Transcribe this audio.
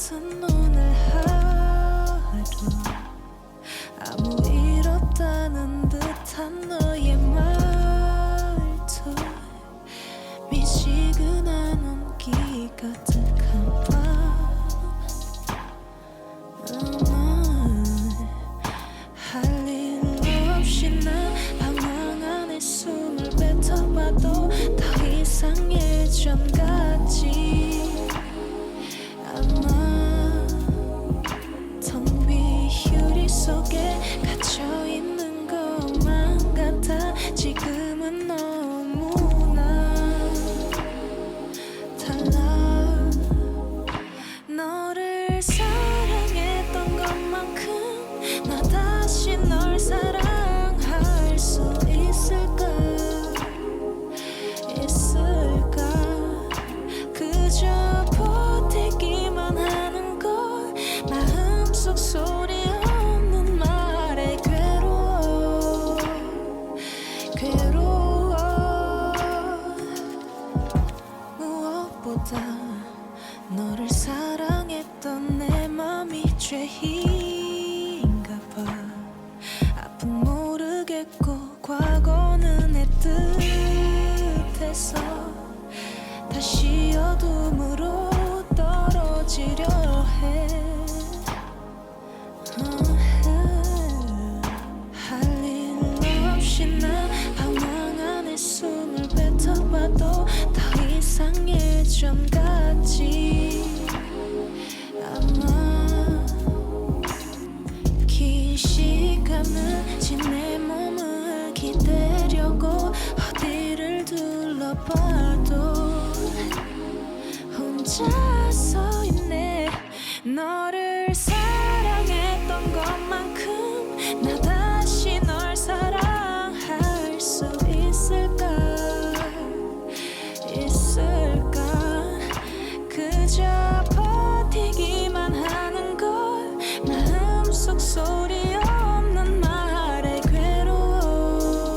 같은 오늘 하루 아무 일 없다는 듯한 너의 말투 미지근한 온기 가득한 밤 할 일 없이 난 방황 안에 숨을 뱉어봐도 더 이상 예전 같지 않아 텅 빈 휴리 속에 갇혀있는 것만 같아 지금은 너무나 달라 너를 사랑했던 것만큼 나 다시 널 사랑할 수 있을까 그저 버티기만 하는 걸 마음속 소리 없는 말에 괴로워 무엇보다 너를 사랑했던 내 맘이 죄인가 봐 아픈 모르겠고 과거는 내 뜻에서 다시 어둠으로 떨어지려 해 할 일 없이 난 방황 안에 숨을 뱉어봐도 더 이상 예전 같지 않아 긴 시간을 진 내 몸을 기대려고 어디를 둘러봐도 혼자 서 있네 너를 사랑했던 것만큼 나 다시 널 사랑할 수 있을까 그저 버티기만 하는 걸 마음속 소리 없는 말에 괴로워